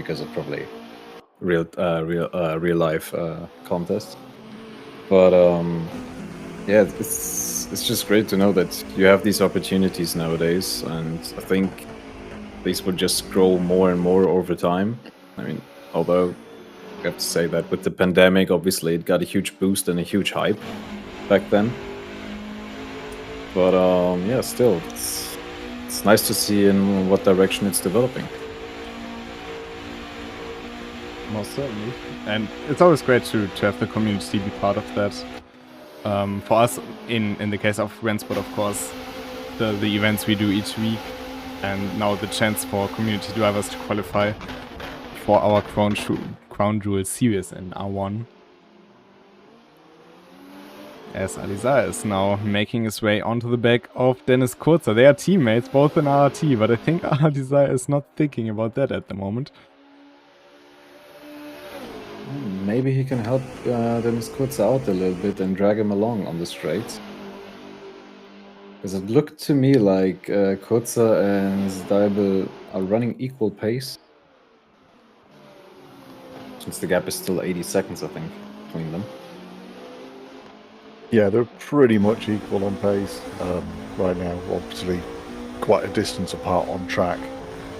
because of probably real life contests. But yeah, it's just great to know that you have these opportunities nowadays, and I think these will just grow more and more over time. I mean, although I have to say that with the pandemic, obviously it got a huge boost and a huge hype back then. But yeah, still, it's nice to see in what direction it's developing. Most certainly. And it's always great to have the community be part of that. For us, in the case of Rensport, of course, the events we do each week, and now the chance for community drivers to qualify for our Crown Jewel series in R1. As Alizar is now making his way onto the back of Dennis Kurzer. They are teammates, both in RT, but I think Alizar is not thinking about that at the moment. Maybe he can help Dennis Kurzer out a little bit and drag him along on the straights. Because it looked to me like Kurzer and Zdaibel are running equal pace. Since the gap is still 80 seconds, I think, between them. Yeah, they're pretty much equal on pace right now. Obviously, quite a distance apart on track.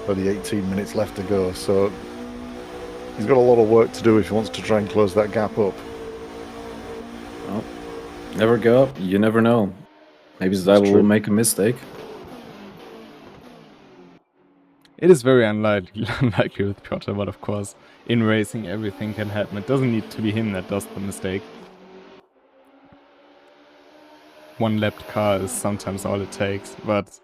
Only 18 minutes left to go, so he's got a lot of work to do if he wants to try and close that gap up. Well, never go up. You never know. Maybe Zdaibel will make a mistake. It is very unlikely with Piotr, but of course, in racing everything can happen. It doesn't need to be him that does the mistake. One lapped car is sometimes all it takes, but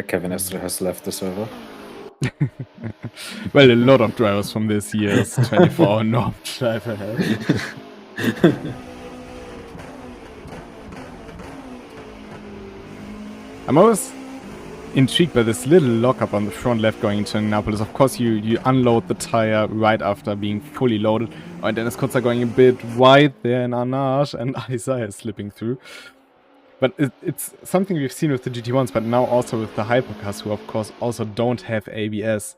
Kevin Estre has left the server. well, a lot of drivers from this year's 24-hour norm driver have. I'm always intrigued by this little lockup on the front left going into Indianapolis. Of course, you unload the tire right after being fully loaded. And Dennis Kurzer going a bit wide there in Arnage, and Isaiah slipping through. But it's something we've seen with the GT1s, but now also with the hypercars, who of course also don't have ABS.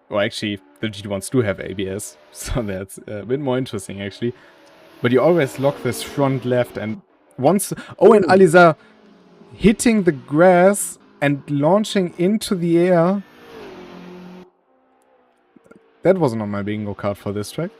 Or actually, the GT1s do have ABS, so that's a bit more interesting actually. But you always lock this front left, and once... Oh, and Alizar hitting the grass and launching into the air. That wasn't on my bingo card for this track.